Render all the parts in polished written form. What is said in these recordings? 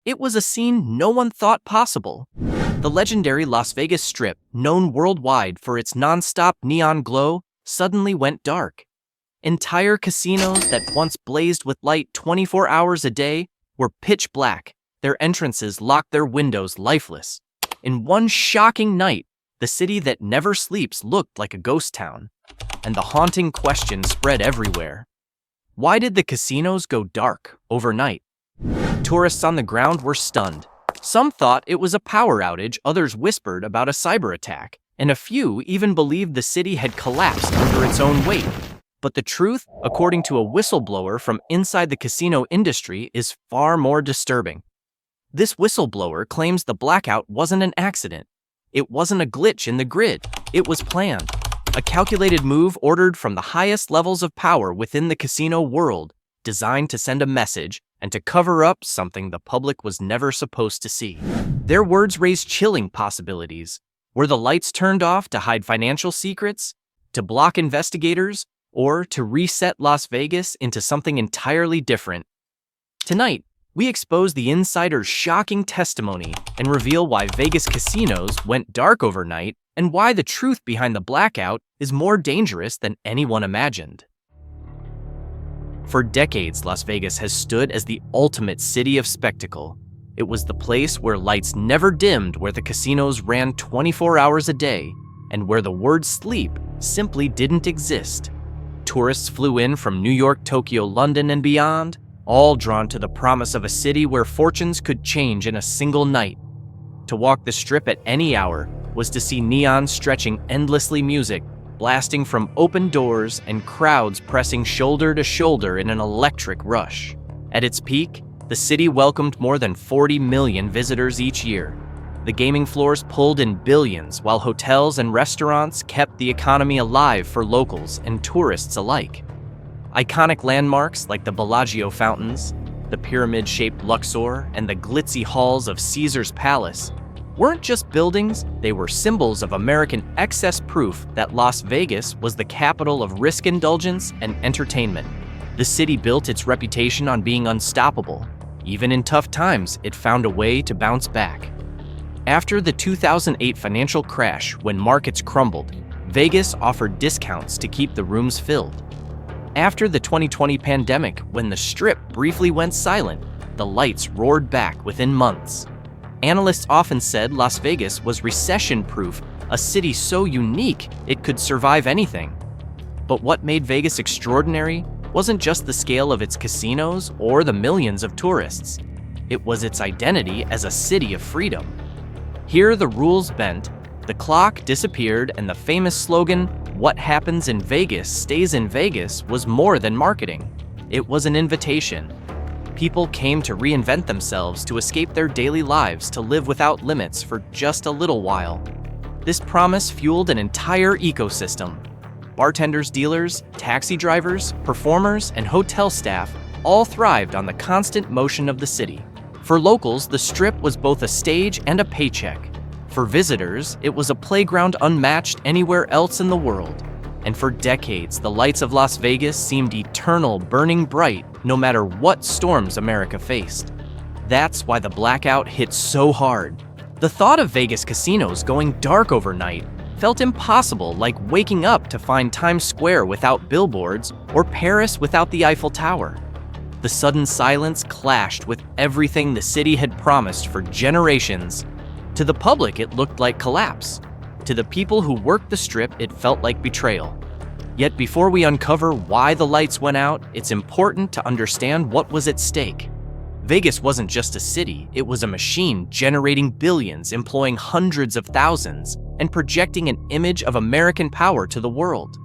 It was a scene no one thought possible. The legendary Las Vegas Strip, known worldwide for its non-stop neon glow, suddenly went dark. Entire casinos that once blazed with light 24 hours a day were pitch black, their entrances locked, their windows lifeless. In one shocking night, the city that never sleeps looked like a ghost town, and the haunting question spread everywhere. Why did the casinos go dark overnight? Tourists on the ground were stunned. Some thought it was a power outage, others whispered about a cyber attack, and a few even believed the city had collapsed under its own weight. But the truth, according to a whistleblower from inside the casino industry, is far more disturbing. This whistleblower claims the blackout wasn't an accident. It wasn't a glitch in the grid. It was planned. A calculated move ordered from the highest levels of power within the casino world, designed to send a message and to cover up something the public was never supposed to see. Their words raise chilling possibilities. Were the lights turned off to hide financial secrets, to block investigators, or to reset Las Vegas into something entirely different? Tonight, we expose the insider's shocking testimony and reveal why Vegas casinos went dark overnight and why the truth behind the blackout is more dangerous than anyone imagined. For decades, Las Vegas has stood as the ultimate city of spectacle. It was the place where lights never dimmed, where the casinos ran 24 hours a day, and where the word sleep simply didn't exist. Tourists flew in from New York, Tokyo, London, and beyond, all drawn to the promise of a city where fortunes could change in a single night. To walk the strip at any hour was to see neon stretching endlessly, music blasting from open doors, and crowds pressing shoulder to shoulder in an electric rush. At its peak, the city welcomed more than 40 million visitors each year. The gaming floors pulled in billions, while hotels and restaurants kept the economy alive for locals and tourists alike. Iconic landmarks like the Bellagio fountains, the pyramid-shaped Luxor, and the glitzy halls of Caesar's Palace weren't just buildings, they were symbols of American excess, proof that Las Vegas was the capital of risk, indulgence, and entertainment. The city built its reputation on being unstoppable. Even in tough times, it found a way to bounce back. After the 2008 financial crash, when markets crumbled, Vegas offered discounts to keep the rooms filled. After the 2020 pandemic, when the Strip briefly went silent, the lights roared back within months. Analysts often said Las Vegas was recession-proof, a city so unique it could survive anything. But what made Vegas extraordinary wasn't just the scale of its casinos or the millions of tourists. It was its identity as a city of freedom. Here the rules bent, the clock disappeared, and the famous slogan, "What happens in Vegas stays in Vegas," was more than marketing. It was an invitation. People came to reinvent themselves, to escape their daily lives, to live without limits for just a little while. This promise fueled an entire ecosystem. Bartenders, dealers, taxi drivers, performers, and hotel staff all thrived on the constant motion of the city. For locals, the Strip was both a stage and a paycheck. For visitors, it was a playground unmatched anywhere else in the world. And for decades, the lights of Las Vegas seemed eternal, burning bright, no matter what storms America faced. That's why the blackout hit so hard. The thought of Vegas casinos going dark overnight felt impossible, like waking up to find Times Square without billboards or Paris without the Eiffel Tower. The sudden silence clashed with everything the city had promised for generations. To the public, it looked like collapse. To the people who worked the Strip, it felt like betrayal. Yet before we uncover why the lights went out, it's important to understand what was at stake. Vegas wasn't just a city, it was a machine generating billions, employing hundreds of thousands, and projecting an image of American power to the world.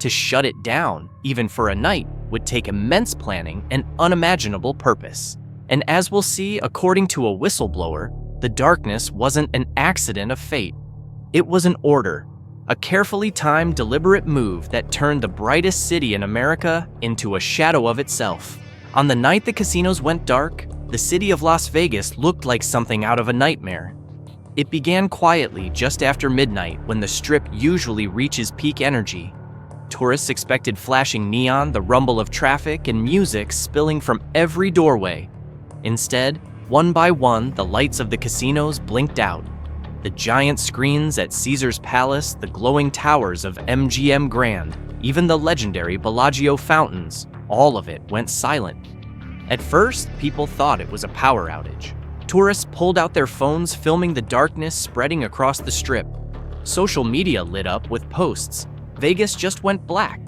To shut it down, even for a night, would take immense planning and unimaginable purpose. And as we'll see, according to a whistleblower, the darkness wasn't an accident of fate. It was an order, a carefully timed, deliberate move that turned the brightest city in America into a shadow of itself. On the night the casinos went dark, the city of Las Vegas looked like something out of a nightmare. It began quietly just after midnight, when the Strip usually reaches peak energy. Tourists expected flashing neon, the rumble of traffic, and music spilling from every doorway. Instead, One by one, the lights of the casinos blinked out. The giant screens at Caesar's Palace, the glowing towers of MGM Grand, even the legendary Bellagio fountains, all of it went silent. At first, people thought it was a power outage. Tourists pulled out their phones, filming the darkness spreading across the Strip. Social media lit up with posts. Vegas just went black.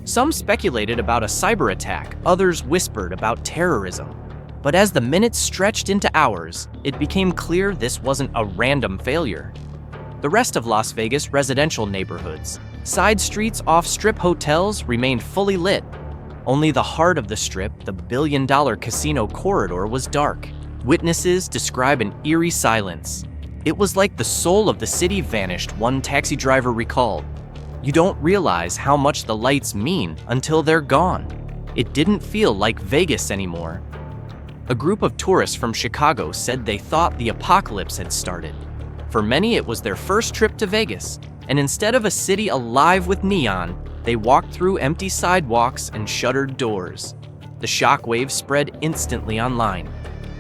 Some speculated about a cyber attack, others whispered about terrorism. But as the minutes stretched into hours, it became clear this wasn't a random failure. The rest of Las Vegas' residential neighborhoods, side streets off Strip hotels, remained fully lit. Only the heart of the Strip, the billion-dollar casino corridor, was dark. Witnesses describe an eerie silence. It was like the soul of the city vanished, one taxi driver recalled. You don't realize how much the lights mean until they're gone. It didn't feel like Vegas anymore. A group of tourists from Chicago said they thought the apocalypse had started. For many, it was their first trip to Vegas, and instead of a city alive with neon, they walked through empty sidewalks and shuttered doors. The shockwave spread instantly online.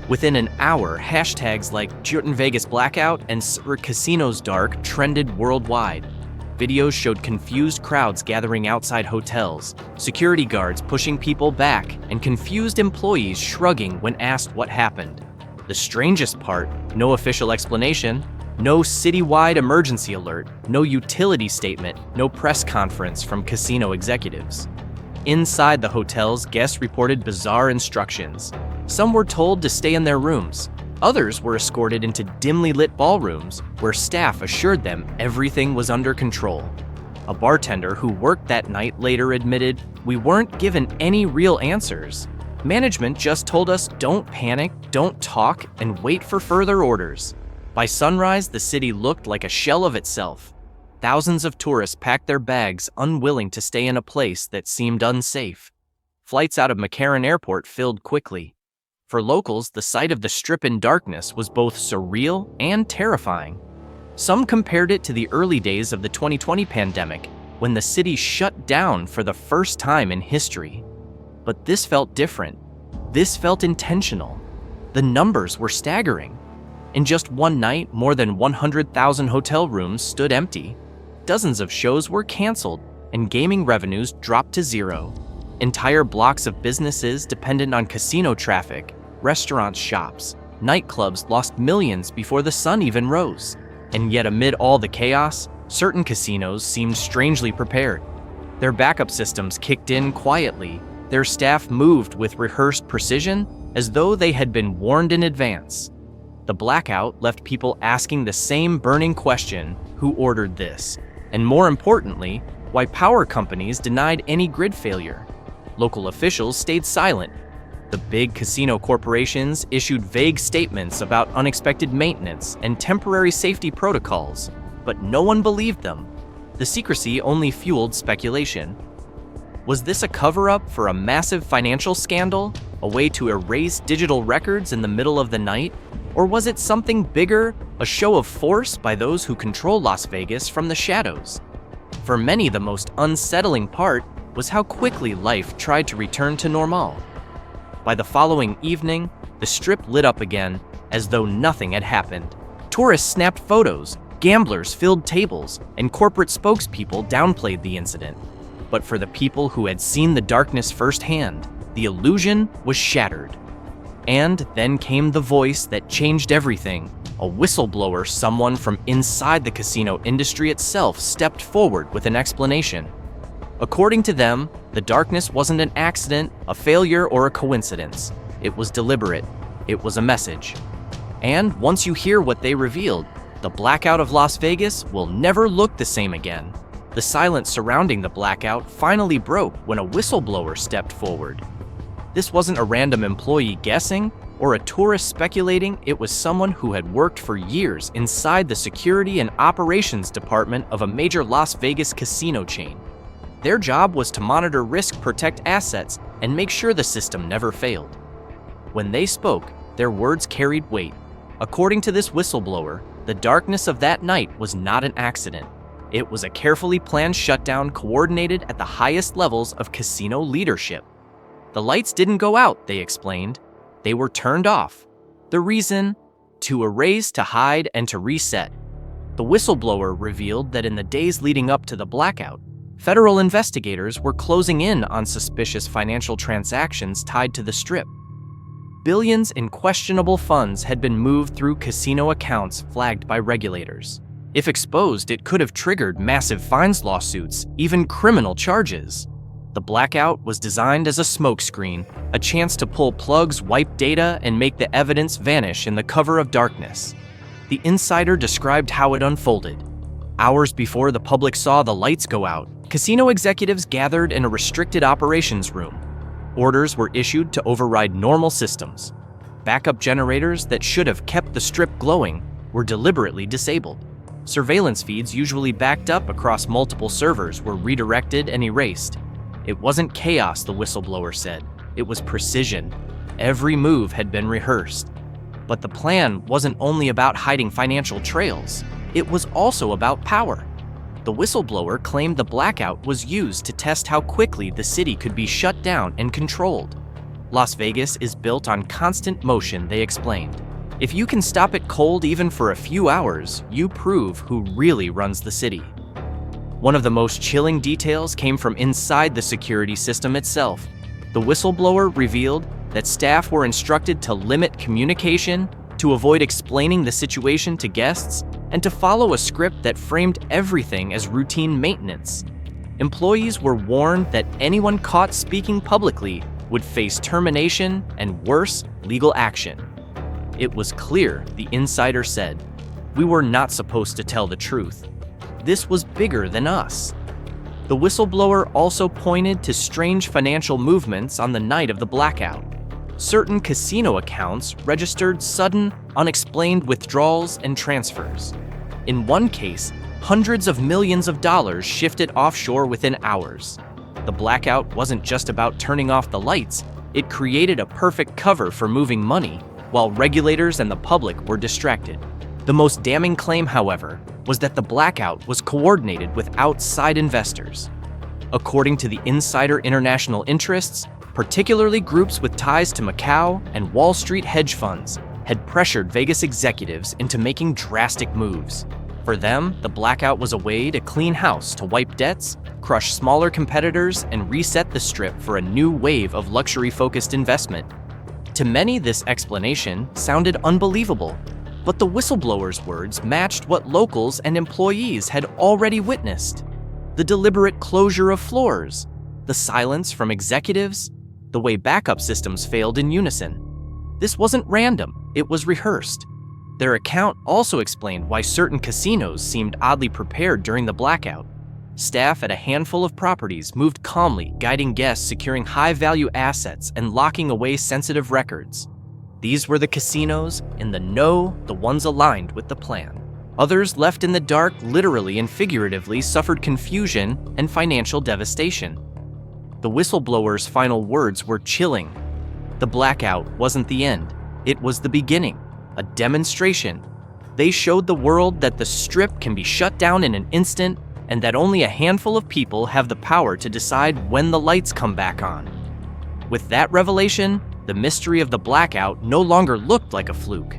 Within an hour, hashtags like Vegas blackout and casinos dark trended worldwide. Videos showed confused crowds gathering outside hotels, security guards pushing people back, and confused employees shrugging when asked what happened. The strangest part, no official explanation, no citywide emergency alert, no utility statement, no press conference from casino executives. Inside the hotels, guests reported bizarre instructions. Some were told to stay in their rooms. Others were escorted into dimly lit ballrooms where staff assured them everything was under control. A bartender who worked that night later admitted, "We weren't given any real answers. Management just told us don't panic, don't talk, and wait for further orders." By sunrise, the city looked like a shell of itself. Thousands of tourists packed their bags, unwilling to stay in a place that seemed unsafe. Flights out of McCarran Airport filled quickly. For locals, the sight of the Strip in darkness was both surreal and terrifying. Some compared it to the early days of the 2020 pandemic, when the city shut down for the first time in history. But this felt different. This felt intentional. The numbers were staggering. In just one night, more than 100,000 hotel rooms stood empty. Dozens of shows were canceled, and gaming revenues dropped to zero. Entire blocks of businesses dependent on casino traffic, restaurants, shops, nightclubs lost millions before the sun even rose. And yet amid all the chaos, certain casinos seemed strangely prepared. Their backup systems kicked in quietly, their staff moved with rehearsed precision as though they had been warned in advance. The blackout left people asking the same burning question: who ordered this? And more importantly, why power companies denied any grid failure. Local officials stayed silent. The big casino corporations issued vague statements about unexpected maintenance and temporary safety protocols, but no one believed them. The secrecy only fueled speculation. Was this a cover-up for a massive financial scandal, a way to erase digital records in the middle of the night? Or was it something bigger, a show of force by those who control Las Vegas from the shadows? For many, the most unsettling part was how quickly life tried to return to normal. By the following evening, the Strip lit up again, as though nothing had happened. Tourists snapped photos, gamblers filled tables, and corporate spokespeople downplayed the incident. But for the people who had seen the darkness firsthand, the illusion was shattered. And then came the voice that changed everything. A whistleblower, someone from inside the casino industry itself, stepped forward with an explanation. According to them, the darkness wasn't an accident, a failure, or a coincidence. It was deliberate. It was a message. And once you hear what they revealed, the blackout of Las Vegas will never look the same again. The silence surrounding the blackout finally broke when a whistleblower stepped forward. This wasn't a random employee guessing or a tourist speculating. It was someone who had worked for years inside the security and operations department of a major Las Vegas casino chain. Their job was to monitor risk, protect assets, and make sure the system never failed. When they spoke, their words carried weight. According to this whistleblower, the darkness of that night was not an accident. It was a carefully planned shutdown coordinated at the highest levels of casino leadership. The lights didn't go out, they explained. They were turned off. The reason? To erase, to hide, and to reset. The whistleblower revealed that in the days leading up to the blackout, federal investigators were closing in on suspicious financial transactions tied to the Strip. Billions in questionable funds had been moved through casino accounts flagged by regulators. If exposed, it could have triggered massive fines lawsuits, even criminal charges. The blackout was designed as a smokescreen, a chance to pull plugs, wipe data, and make the evidence vanish in the cover of darkness. The insider described how it unfolded. Hours before the public saw the lights go out, casino executives gathered in a restricted operations room. Orders were issued to override normal systems. Backup generators that should have kept the Strip glowing were deliberately disabled. Surveillance feeds usually backed up across multiple servers were redirected and erased. It wasn't chaos, the whistleblower said. It was precision. Every move had been rehearsed. But the plan wasn't only about hiding financial trails. It was also about power. The whistleblower claimed the blackout was used to test how quickly the city could be shut down and controlled. Las Vegas is built on constant motion, they explained. If you can stop it cold even for a few hours, you prove who really runs the city. One of the most chilling details came from inside the security system itself. The whistleblower revealed that staff were instructed to limit communication, to avoid explaining the situation to guests, and to follow a script that framed everything as routine maintenance. Employees were warned that anyone caught speaking publicly would face termination and worse, legal action. It was clear, the insider said. We were not supposed to tell the truth. This was bigger than us. The whistleblower also pointed to strange financial movements on the night of the blackout. Certain casino accounts registered sudden, unexplained withdrawals and transfers. In one case, hundreds of millions of dollars shifted offshore within hours. The blackout wasn't just about turning off the lights, it created a perfect cover for moving money, while regulators and the public were distracted. The most damning claim, however, was that the blackout was coordinated with outside investors. According to the insider, international interests, particularly groups with ties to Macau and Wall Street hedge funds, had pressured Vegas executives into making drastic moves. For them, the blackout was a way to clean house, to wipe debts, crush smaller competitors, and reset the Strip for a new wave of luxury-focused investment. To many, this explanation sounded unbelievable, but the whistleblower's words matched what locals and employees had already witnessed. The deliberate closure of floors, the silence from executives, the way backup systems failed in unison. This wasn't random, it was rehearsed. Their account also explained why certain casinos seemed oddly prepared during the blackout. Staff at a handful of properties moved calmly, guiding guests, securing high-value assets, and locking away sensitive records. These were the casinos in the know, the ones aligned with the plan. Others, left in the dark, literally and figuratively, suffered confusion and financial devastation. The whistleblower's final words were chilling. The blackout wasn't the end. It was the beginning, a demonstration. They showed the world that the Strip can be shut down in an instant and that only a handful of people have the power to decide when the lights come back on. With that revelation, the mystery of the blackout no longer looked like a fluke.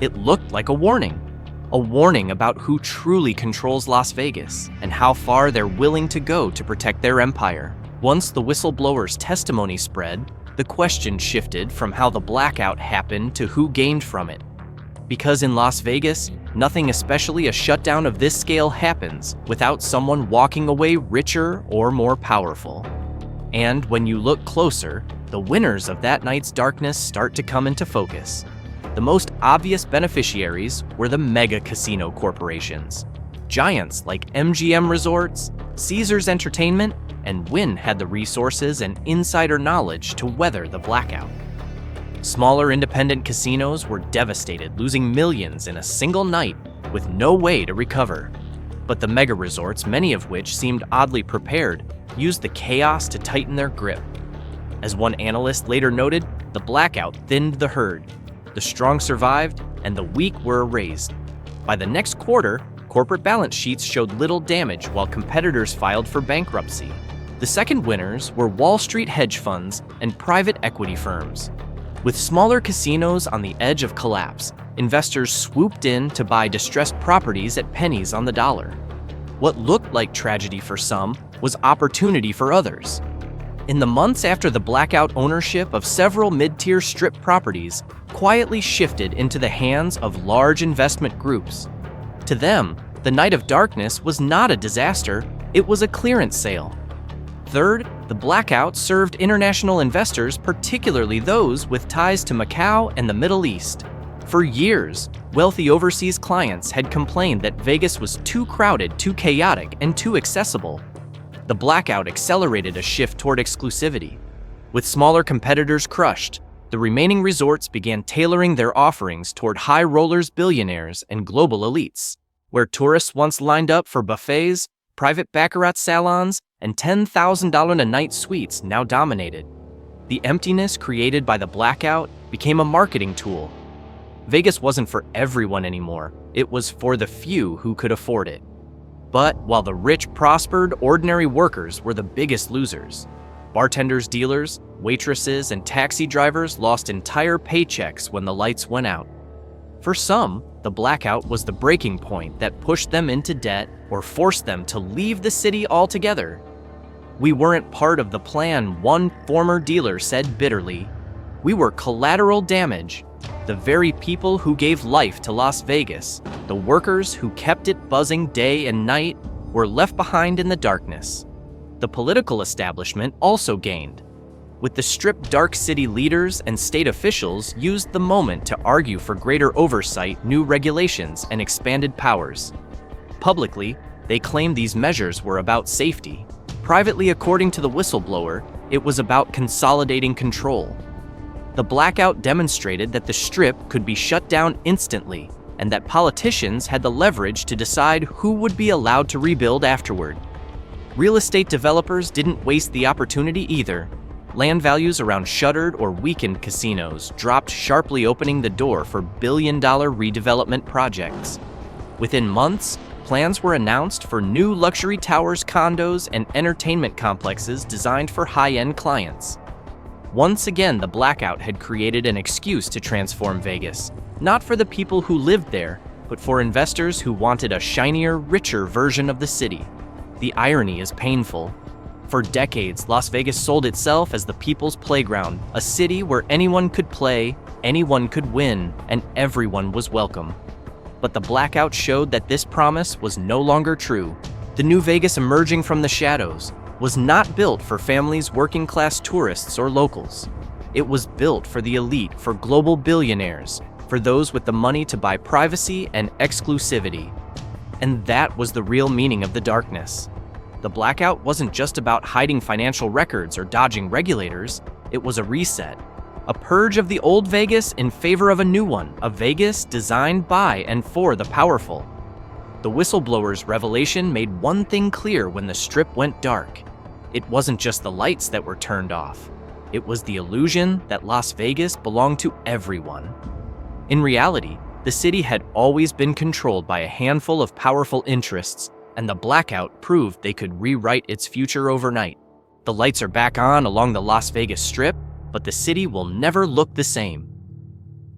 It looked like a warning about who truly controls Las Vegas and how far they're willing to go to protect their empire. Once the whistleblower's testimony spread, the question shifted from how the blackout happened to who gained from it. Because in Las Vegas, nothing, especially a shutdown of this scale, happens without someone walking away richer or more powerful. And when you look closer, the winners of that night's darkness start to come into focus. The most obvious beneficiaries were the mega casino corporations. Giants like MGM Resorts, Caesars Entertainment, and Wynn had the resources and insider knowledge to weather the blackout. Smaller independent casinos were devastated, losing millions in a single night with no way to recover. But the mega resorts, many of which seemed oddly prepared, used the chaos to tighten their grip. As one analyst later noted, the blackout thinned the herd. The strong survived, and the weak were erased. By the next quarter, corporate balance sheets showed little damage while competitors filed for bankruptcy. The second winners were Wall Street hedge funds and private equity firms. With smaller casinos on the edge of collapse, investors swooped in to buy distressed properties at pennies on the dollar. What looked like tragedy for some was opportunity for others. In the months after the blackout, ownership of several mid-tier strip properties quietly shifted into the hands of large investment groups. To them, the night of darkness was not a disaster, it was a clearance sale. Third, the blackout served international investors, particularly those with ties to Macau and the Middle East. For years, wealthy overseas clients had complained that Vegas was too crowded, too chaotic, and too accessible. The blackout accelerated a shift toward exclusivity. With smaller competitors crushed, the remaining resorts began tailoring their offerings toward high rollers, billionaires, and global elites. Where tourists once lined up for buffets, private baccarat salons, and $10,000 a night suites now dominated. The emptiness created by the blackout became a marketing tool. Vegas wasn't for everyone anymore, it was for the few who could afford it. But while the rich prospered, ordinary workers were the biggest losers. Bartenders, dealers, waitresses, and taxi drivers lost entire paychecks when the lights went out. For some, the blackout was the breaking point that pushed them into debt or forced them to leave the city altogether. "We weren't part of the plan," one former dealer said bitterly. "We were collateral damage. The very people who gave life to Las Vegas, the workers who kept it buzzing day and night, were left behind in the darkness." The political establishment also gained. With the Strip, dark city leaders and state officials used the moment to argue for greater oversight, new regulations, and expanded powers. Publicly, they claimed these measures were about safety. Privately, according to the Whistleblower, it was about consolidating control. The blackout demonstrated that the Strip could be shut down instantly, and that politicians had the leverage to decide who would be allowed to rebuild afterward. Real estate developers didn't waste the opportunity either. Land values around shuttered or weakened casinos dropped sharply, opening the door for billion-dollar redevelopment projects. Within months, plans were announced for new luxury towers, condos, and entertainment complexes designed for high-end clients. Once again, the blackout had created an excuse to transform Vegas, not for the people who lived there, but for investors who wanted a shinier, richer version of the city. The irony is painful. For decades, Las Vegas sold itself as the people's playground, a city where anyone could play, anyone could win, and everyone was welcome. But the blackout showed that this promise was no longer true. The new Vegas, emerging from the shadows, was not built for families, working-class tourists, or locals. It was built for the elite, for global billionaires, for those with the money to buy privacy and exclusivity. And that was the real meaning of the darkness. The blackout wasn't just about hiding financial records or dodging regulators, it was a reset. A purge of the old Vegas in favor of a new one, a Vegas designed by and for the powerful. The Whistleblower's revelation made one thing clear when the Strip went dark. It wasn't just the lights that were turned off. It was the illusion that Las Vegas belonged to everyone. In reality, the city had always been controlled by a handful of powerful interests, and the blackout proved they could rewrite its future overnight. The lights are back on along the Las Vegas Strip, but the city will never look the same.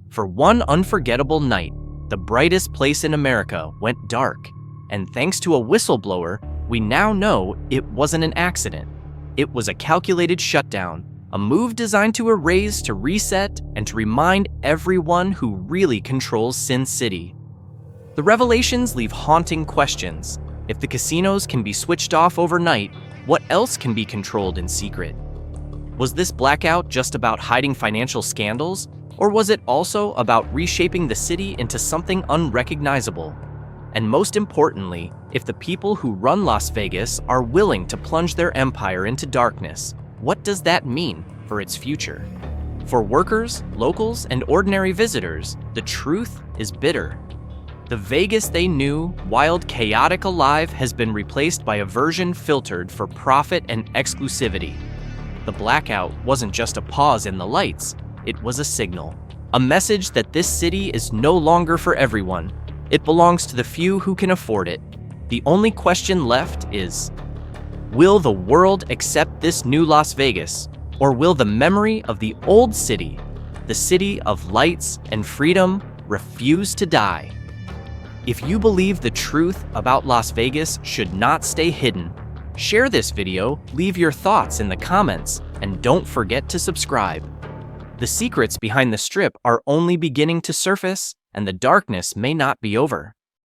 For one unforgettable night, the brightest place in America went dark, and thanks to a whistleblower, we now know it wasn't an accident. It was a calculated shutdown, a move designed to erase, to reset, and to remind everyone who really controls Sin City. The revelations leave haunting questions. If the casinos can be switched off overnight, what else can be controlled in secret? Was this blackout just about hiding financial scandals, or was it also about reshaping the city into something unrecognizable? And most importantly, if the people who run Las Vegas are willing to plunge their empire into darkness, what does that mean for its future? For workers, locals, and ordinary visitors, the truth is bitter. The Vegas they knew, wild, chaotic, alive, has been replaced by a version filtered for profit and exclusivity. The blackout wasn't just a pause in the lights, it was a signal. A message that this city is no longer for everyone. It belongs to the few who can afford it. The only question left is, will the world accept this new Las Vegas, or will the memory of the old city the city of lights and freedom, refuse to die. If you believe the truth about Las Vegas should not stay hidden, share this video, leave your thoughts in the comments, and don't forget to subscribe. The secrets behind the Strip are only beginning to surface, and the darkness may not be over.